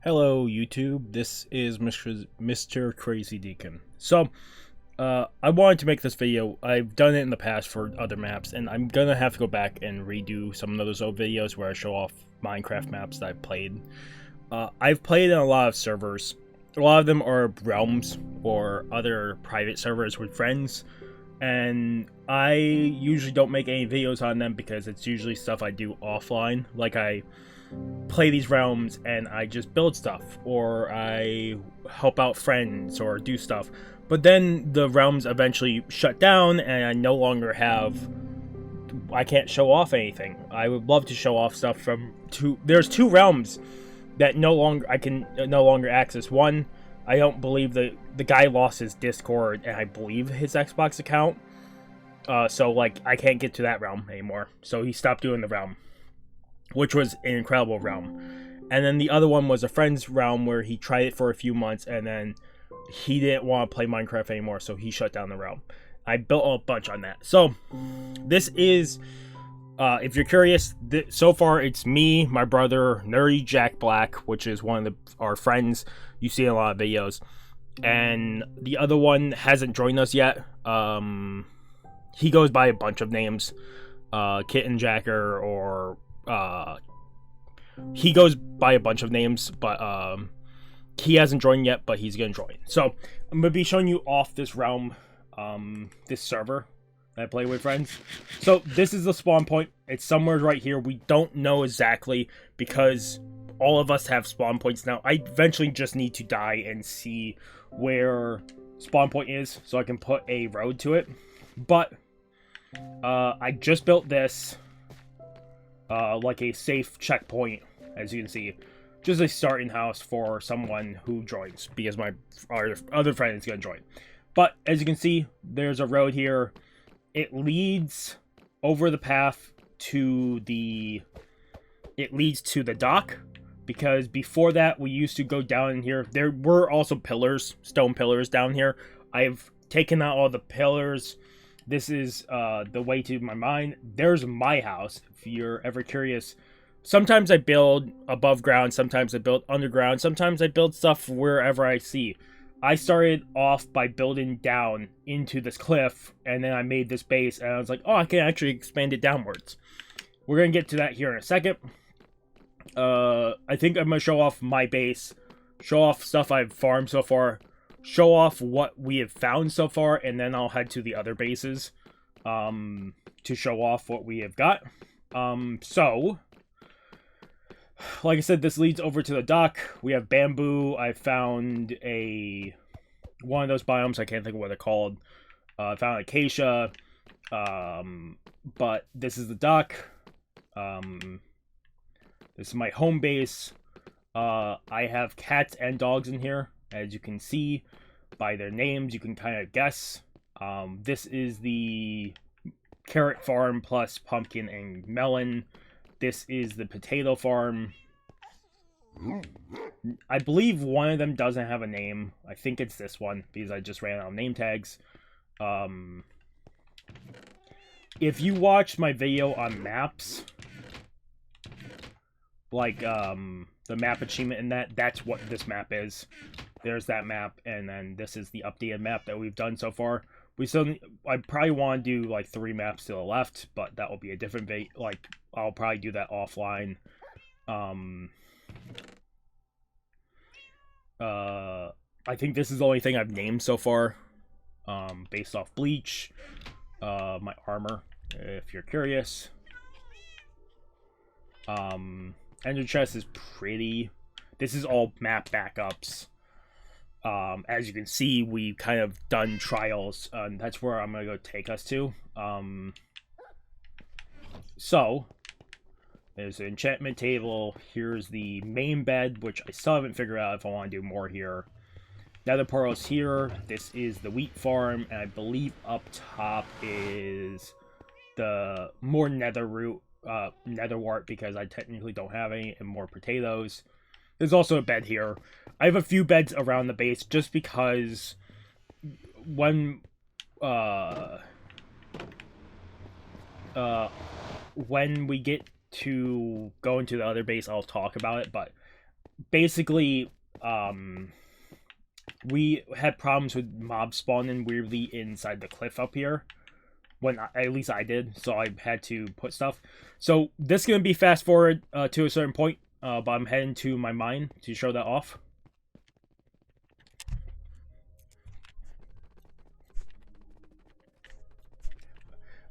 Hello YouTube, this is Mr. Crazy Deacon. So, I wanted to make this video. I've done it in the past for other maps, and I'm gonna have to go back and redo some of those old videos where I show off Minecraft maps that I've played. I've played in a lot of servers. A lot of them are realms or other private servers with friends, and I usually don't make any videos on them because it's usually stuff I do offline. Like I play these realms and I just build stuff, or I help out friends or do stuff. But then the realms eventually shut down and I no longer I can't show off anything. I would love to show off stuff from there's two realms that I can no longer access. One, I don't believe the guy lost his Discord and I believe his Xbox account. So like I can't get to that realm anymore. So he stopped doing the realm, which was an incredible realm. And then the other one was a friend's realm where he tried it for a few months and then he didn't want to play Minecraft anymore, so he shut down the realm. I built a bunch on that. So this is, if you're curious, so far it's me, my brother, NerdyJackBlack, which is one of our friends you see in a lot of videos, and the other one hasn't joined us yet. He goes by a bunch of names, Kitten Jacker, or he goes by a bunch of names, but he hasn't joined yet, but he's gonna join. So I'm gonna be showing you off this realm, this server that I play with friends. So this is the spawn point. It's somewhere right here. We don't know exactly because all of us have spawn points now. I eventually just need to die and see where spawn point is so I can put a road to it. But I just built this like a safe checkpoint, as you can see. Just a starting house for someone who joins, because our other friend is going to join. But as you can see, there's a road here. It leads over the path to it leads to the dock, because before that we used to go down in here. There were also pillars, stone pillars down here. I've taken out all the pillars. This is the way to my mine. There's my house, if you're ever curious. Sometimes I build above ground, sometimes I build underground, sometimes I build stuff wherever I see. I started off by building down into this cliff, and then I made this base, and I was like, oh, I can actually expand it downwards. We're going to get to that here in a second. I think I'm going to show off my base, show off stuff I've farmed so far, show off what we have found so far, and then I'll head to the other bases to show off what we have got. So, like I said, this leads over to the dock. We have bamboo. I found one of those biomes. I can't think of what they're called. I found acacia. But this is the dock. This is my home base. I have cats and dogs in here. As you can see by their names, you can kind of guess. This is the carrot farm plus pumpkin and melon. This is the potato farm. I believe one of them doesn't have a name. I think it's this one, because I just ran out of name tags. If you watch my video on maps, like the map achievement in that's what this map is. There's that map, and then this is the updated map that we've done so far. I probably want to do like 3 maps to the left, but that will be a different video. Like, I'll probably do that offline. I think this is the only thing I've named so far, based off bleach. My armor, if you're curious. Ender chest is pretty. This is all map backups. As you can see, we've kind of done trials, and that's where I'm going to go take us to. So, there's an enchantment table. Here's the main bed, which I still haven't figured out if I want to do more here. Nether portal's here. This is the wheat farm, and I believe up top is the more nether root, nether wart, because I technically don't have any, and more potatoes. There's also a bed here. I have a few beds around the base just because when when we get to go into the other base, I'll talk about it. But basically, we had problems with mobs spawning weirdly inside the cliff up here. When at least I did, so I had to put stuff. So this is gonna be fast forward to a certain point, but I'm heading to my mine to show that off.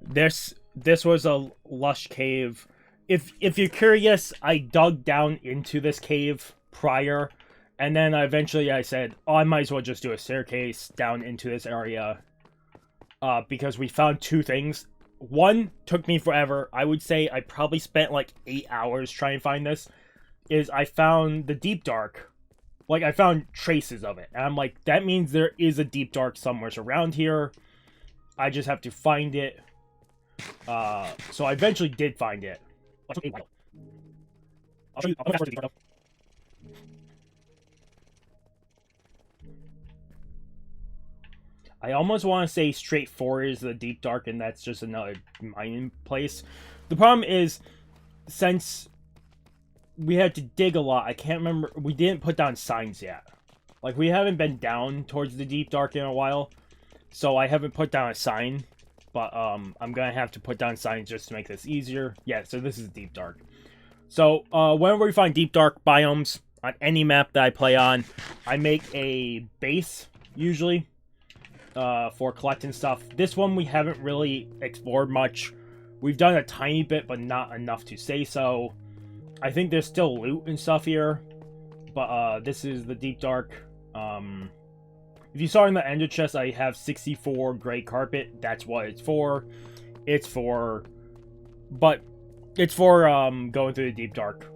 This was a lush cave. If you're curious, I dug down into this cave prior, and then eventually I said, oh, I might as well just do a staircase down into this area. Because we found two things. One took me forever. I would say I probably spent like 8 hours trying to find this. Is I found the deep dark. Like, I found traces of it. And I'm like, that means there is a deep dark somewhere around here. I just have to find it. So I eventually did find it. I'll show you. I'll show you. I almost want to say straight 4 is the deep dark, and that's just another mining place. The problem is, since we had to dig a lot, I can't remember, we didn't put down signs yet. Like, we haven't been down towards the deep dark in a while, so I haven't put down a sign. But I'm gonna have to put down signs just to make this easier. Yeah, so this is deep dark. So whenever we find deep dark biomes on any map that I play on, I make a base usually. For collecting stuff. This one we haven't really explored much. We've done a tiny bit, but not enough to say so. I think there's still loot and stuff here, but this is the deep dark. If you saw in the ender chest, I have 64 gray carpet. That's what it's for. It's for going through the deep dark,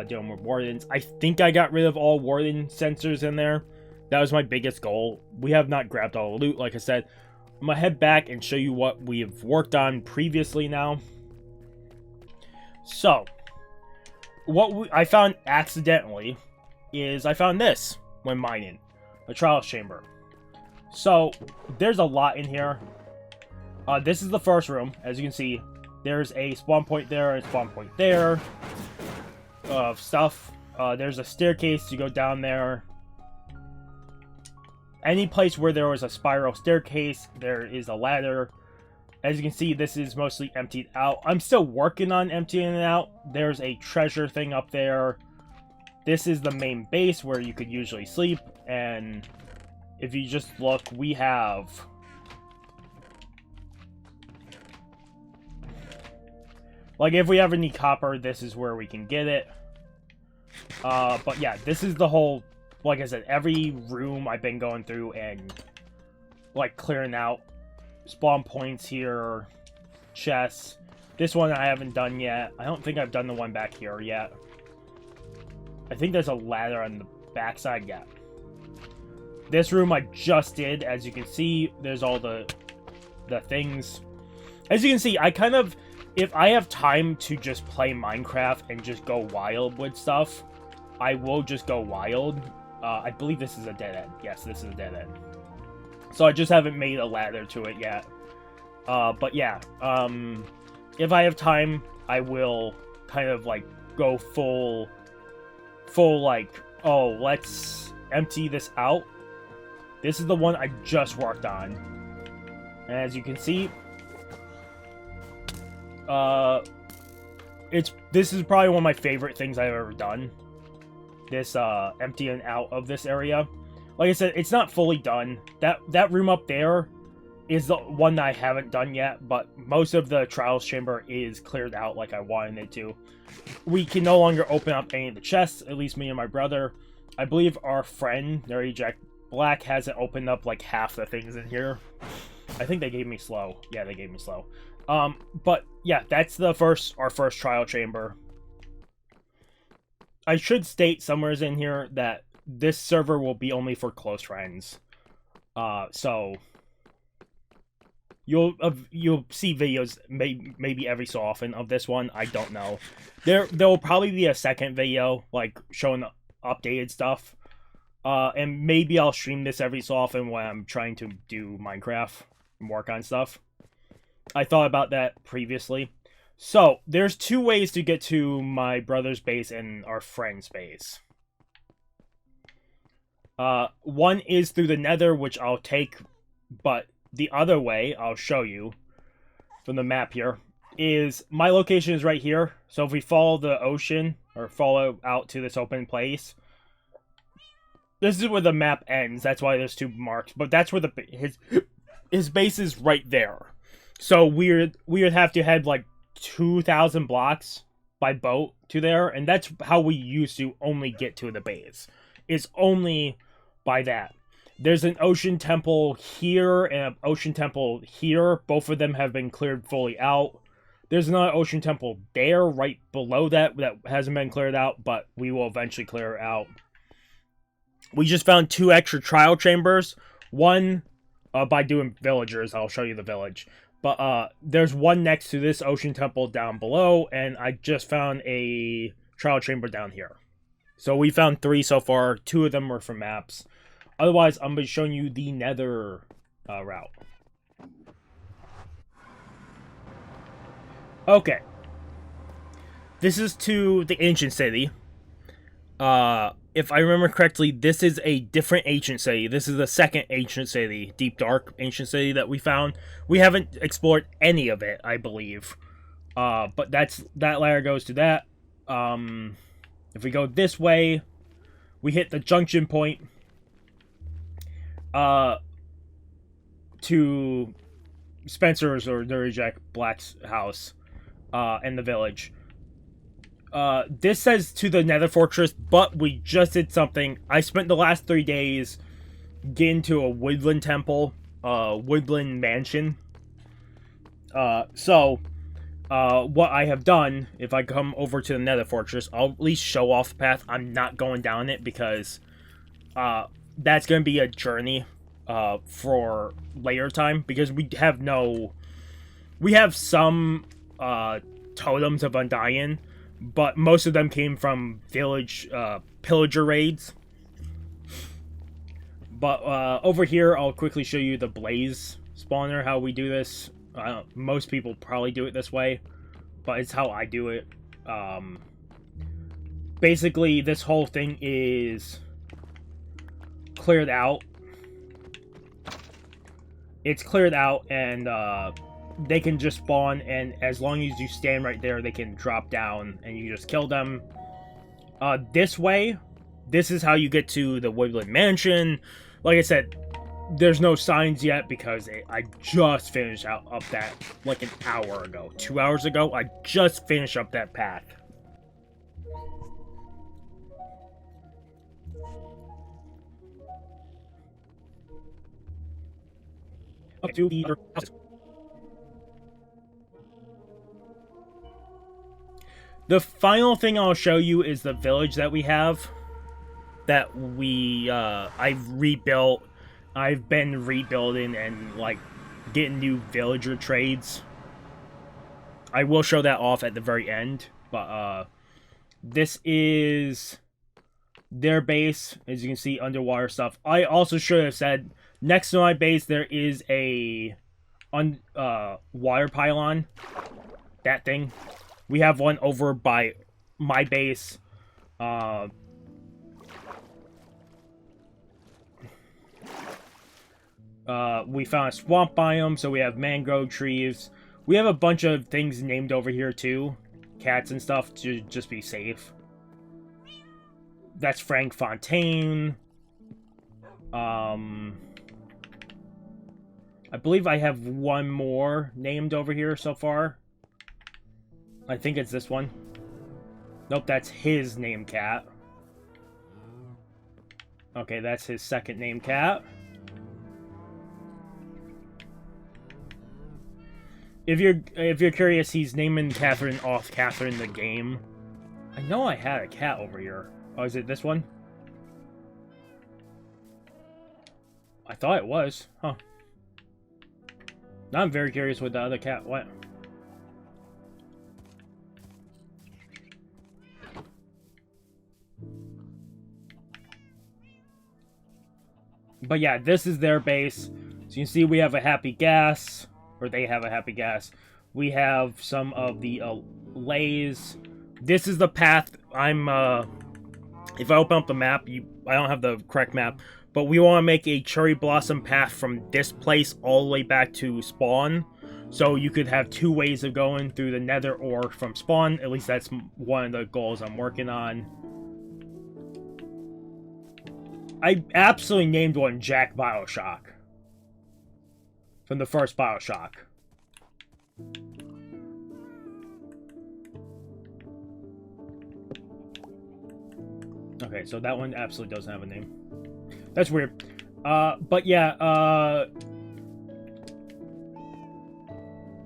dealing with wardens. I think I got rid of all warden sensors in there. That was my biggest goal. We have not grabbed all the loot, like I said. I'm going to head back and show you what we have worked on previously now. So, what I found accidentally is I found this when mining. A trials chamber. So, there's a lot in here. This is the first room. As you can see, there's a spawn point there and a spawn point there. Of stuff. There's a staircase to go down there. Any place where there was a spiral staircase, there is a ladder. As you can see, this is mostly emptied out. I'm still working on emptying it out. There's a treasure thing up there. This is the main base where you could usually sleep. And if you just look, we have... Like, if we ever need copper, this is where we can get it. But yeah, this is the whole... Like I said, every room I've been going through and, like, clearing out spawn points here, chests. This one I haven't done yet. I don't think I've done the one back here yet. I think there's a ladder on the backside, yeah. This room I just did. As you can see, there's all the things. As you can see, I kind of... If I have time to just play Minecraft and just go wild with stuff, I will just go wild. I believe this is a dead end. Yes, this is a dead end. So I just haven't made a ladder to it yet. But yeah, if I have time, I will kind of like go full like, oh, let's empty this out. This is the one I just worked on. And as you can see, this is probably one of my favorite things I've ever done. This emptying out of this area. Like I said, it's not fully done. That room up there is the one that I haven't done yet, but most of the trials chamber is cleared out like I wanted it to. We can no longer open up any of the chests, at least me and my brother. I believe our friend NerdyJackBlack hasn't opened up like half the things in here. I think they gave me slow. Yeah, they gave me slow. But yeah, that's our first trial chamber. I should state somewhere in here that this server will be only for close friends. So you'll see videos maybe every so often of this one. I don't know. There will probably be a second video like showing the updated stuff. And maybe I'll stream this every so often when I'm trying to do Minecraft and work on stuff. I thought about that previously. So, there's two ways to get to my brother's base and our friend's base. One is through the Nether, which I'll take, but the other way, I'll show you from the map here, is my location is right here. So if we follow the ocean, or follow out to this open place, this is where the map ends. That's why there's two marks, but that's where his base is right there. So we would have to head like 2,000 blocks by boat to there, and that's how we used to only get to the base. It's only by that. There's an ocean temple here and an ocean temple here. Both of them have been cleared fully out. There's another ocean temple there right below that hasn't been cleared out, but we will eventually clear it out. We just found 2 extra trial chambers. One by doing villagers. I'll show you the village. But there's one next to this ocean temple down below, and I just found a trial chamber down here. So we found 3 so far. 2 of them were from maps. Otherwise, I'm going to be showing you the Nether route. Okay. This is to the ancient city. If I remember correctly, this is a different ancient city. This is the second ancient city, deep dark ancient city that we found. We haven't explored any of it, I believe. But that ladder goes to that. If we go this way, we hit the junction point to Spencer's or NerdyJackBlack's house in the village. This says to the Nether Fortress, but we just did something. I spent the last 3 days getting to a woodland temple, woodland mansion. So what I have done, if I come over to the Nether Fortress, I'll at least show off the path. I'm not going down it because that's going to be a journey for later time, because we have some totems of Undying, but most of them came from village pillager raids. But over here, I'll quickly show you the blaze spawner, how we do this. Most people probably do it this way, but it's how I do it. Basically, this whole thing is cleared out. It's cleared out, and they can just spawn, and as long as you stand right there, they can drop down, and you just kill them. This way, this is how you get to the Woodland Mansion. Like I said, there's no signs yet, because I just finished up that, like, an hour ago. 2 hours ago, I just finished up that path. Up to the other houses. The final thing I'll show you is the village that we have. That I've rebuilt. I've been rebuilding and, like, getting new villager trades. I will show that off at the very end. But, this is their base. As you can see, underwater stuff. I also should have said, next to my base, there is a water pylon. That thing. We have one over by my base. We found a swamp biome, so we have mangrove trees. We have a bunch of things named over here, too. Cats and stuff, to just be safe. That's Frank Fontaine. I believe I have one more named over here so far. I think it's this one. Nope, that's his name cat. Okay, that's his second name cat. If you're curious, he's naming Catherine off Catherine the game. I know I had a cat over here. Oh, is it this one? I thought it was. Huh. Now I'm very curious what the other cat went. But yeah, this is their base. So you can see we have a happy gas. Or they have a happy gas. We have some of the lays. This is the path. If I open up the map, I don't have the correct map, but we want to make a cherry blossom path from this place all the way back to spawn. So you could have 2 ways of going through the Nether or from spawn. At least that's one of the goals I'm working on. I absolutely named one Jack Bioshock. From the first Bioshock. Okay, so that one absolutely doesn't have a name. That's weird. But yeah,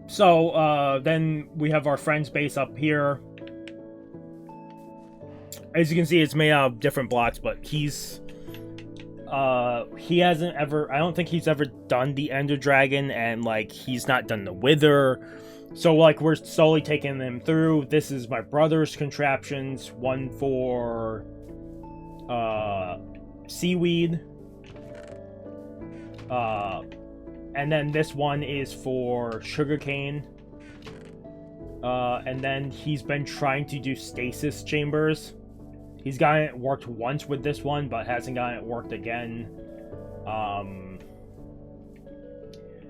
so, then we have our friend's base up here. As you can see, it's made out of different blocks, but he hasn't ever, I don't think he's ever done the Ender Dragon, and, like, he's not done the Wither. So, like, we're slowly taking them through. This is my brother's contraptions. One for, seaweed. And then this one is for sugarcane. And then he's been trying to do stasis chambers. He's gotten it worked once with this one, but hasn't gotten it worked again.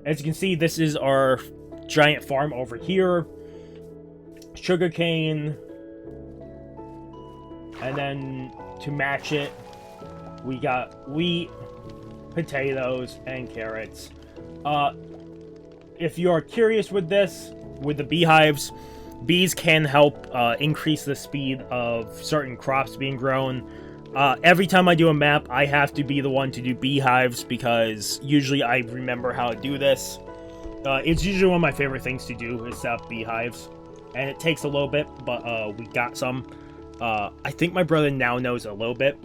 As you can see, this is our giant farm over here. Sugarcane. And then to match it, we got wheat, potatoes, and carrots. If you are curious with this, with the beehives, bees can help increase the speed of certain crops being grown. Every time I do a map, I have to be the one to do beehives because usually I remember how to do this. It's usually one of my favorite things to do is set up beehives. And it takes a little bit, but we got some. I think my brother now knows a little bit.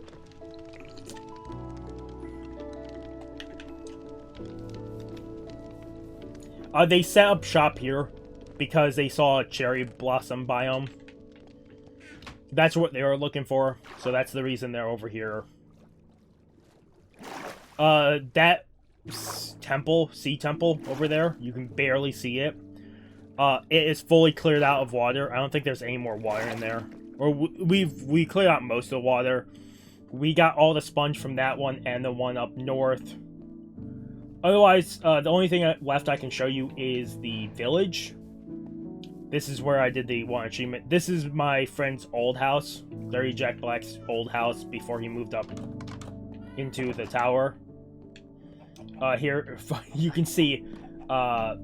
They set up shop here because they saw a cherry blossom biome. That's what they were looking for, so that's the reason they're over here. That temple, sea temple over there, you can barely see it. It is fully cleared out of water. I don't think there's any more water in there. Or we cleared out most of the water. We got all the sponge from that one and the one up north. Otherwise, the only thing left I can show you is the village. This is where I did the one achievement. This is my friend's old house. NerdyJackBlack's old house before he moved up into the tower. Here, you can see. But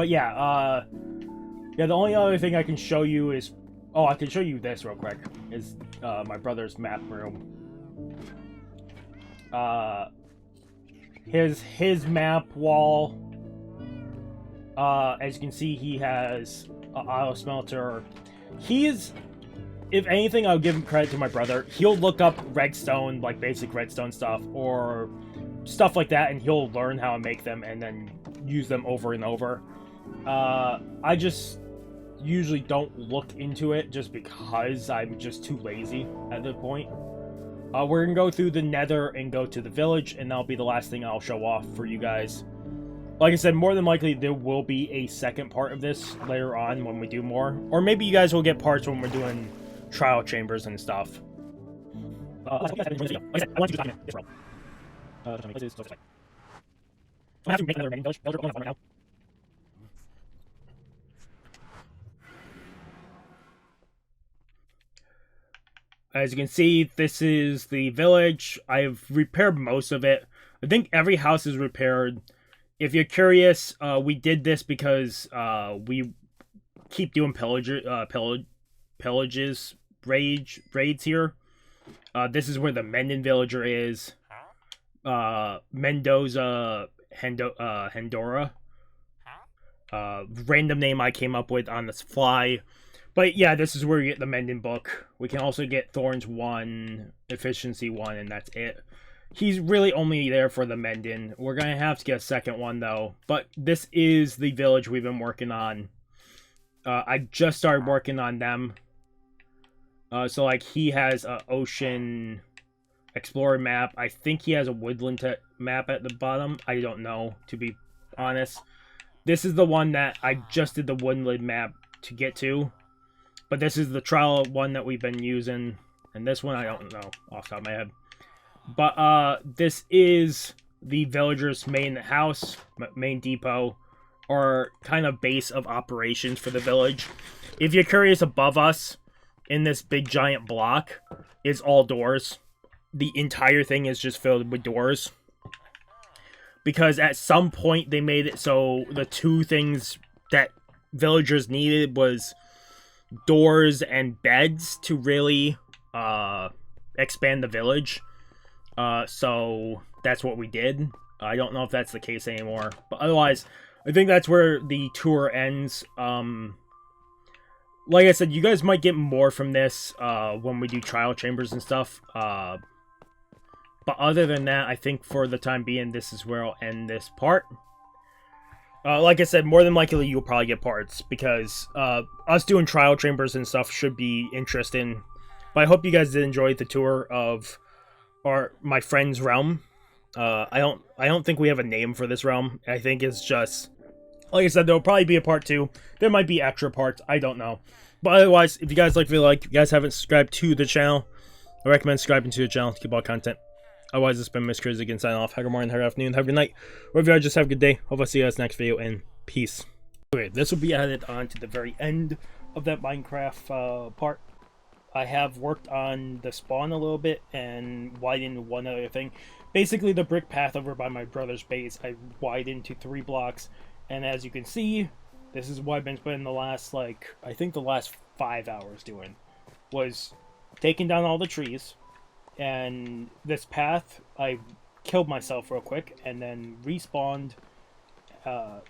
yeah, yeah, the only other thing I can show you is... Oh, I can show you this real quick. Is my brother's map room. His map wall. As you can see, he has an auto smelter. If anything, I'll give him credit to my brother. He'll look up redstone, like basic redstone stuff, or stuff like that, and he'll learn how to make them and then use them over and over. I just usually don't look into it just because I'm just too lazy at this point. We're gonna go through the Nether and go to the village, and that'll be the last thing I'll show off for you guys. Like I said, more than likely there will be a second part of this later on when we do more. Or maybe you guys will get parts when we're doing trial chambers and stuff. I want to do this document. This world. I have to make another main village. Villager on right now. As you can see, this is the village. I've repaired most of it. I think every house is repaired. If you're curious, we did this because we keep doing pillages, raids here. This is where the Menden villager is. Mendoza, Hendora. Random name I came up with on the fly. But yeah, this is where you get the Menden book. We can also get Thorns 1, Efficiency 1, and that's it. He's really only there for the Menden. We're going to have to get a second one, though. But this is the village we've been working on. I just started working on them. So, like, he has an ocean explorer map. I think he has a woodland map at the bottom. I don't know, to be honest. This is the one that I just did the woodland map to get to. But this is the trial one that we've been using. And this one I don't know off the top of my head. But this is the villagers' main house, main depot, or kind of base of operations for the village. If you're curious, above us, in this big giant block, is all doors. The entire thing is just filled with doors. Because at some point they made it so the two things that villagers needed was doors and beds to really expand the village. So that's what we did. I don't know if that's the case anymore. But otherwise, I think that's where the tour ends. Like I said, you guys might get more from this when we do trial chambers and stuff. But other than that, I think for the time being, this is where I'll end this part. Like I said, more than likely you'll probably get parts, because us doing trial chambers and stuff should be interesting. But I hope you guys did enjoy the tour of my friend's realm. I don't think we have a name for this realm. I think it's just, like I said, there'll probably be a part 2. There might be extra parts. I don't know. But otherwise, if you guys like video, you guys haven't subscribed to the channel, I recommend subscribing to the channel to keep all content. Otherwise, it's been Mr. Crazy again, signing off. Have a good morning, have a good afternoon, have a good night. Wherever you are, just have a good day. Hope I'll see you guys next video, and peace. Okay, this will be added on to the very end of that Minecraft part. I have worked on the spawn a little bit and widened one other thing. Basically, the brick path over by my brother's base, I widened to 3 blocks. And as you can see, this is what I've been spending the last, I think the last 5 hours doing. Was taking down all the trees. And this path, I killed myself real quick and then respawned.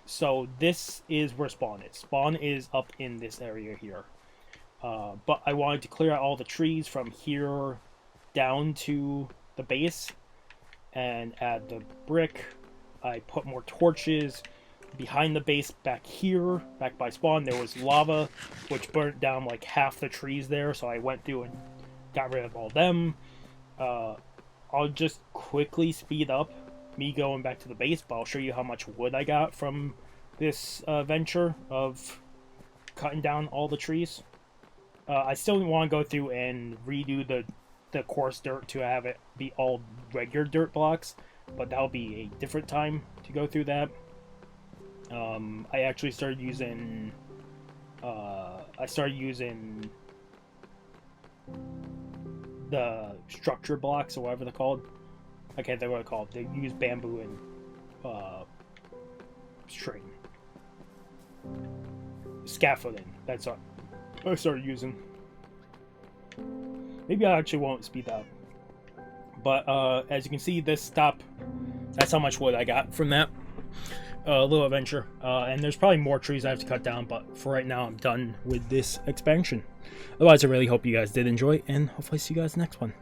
So this is where spawn is. Spawn is up in this area here. But I wanted to clear out all the trees from here down to the base and add the brick. I put more torches behind the base back here, back by spawn. There was lava, which burnt down like half the trees there, so I went through and got rid of all them. I'll just quickly speed up me going back to the base, but I'll show you how much wood I got from this venture of cutting down all the trees. I still want to go through and redo the coarse dirt to have it be all regular dirt blocks, but that'll be a different time to go through that. I actually started using the structure blocks, or whatever they're called. I can't think what they're called. They use bamboo and string. Scaffolding. That's what I started using. Maybe I actually won't speed that up. But as you can see, this top, that's how much wood I got from that little adventure. And there's probably more trees I have to cut down, but for right now, I'm done with this expansion. Otherwise, I really hope you guys did enjoy, and hopefully see you guys next one.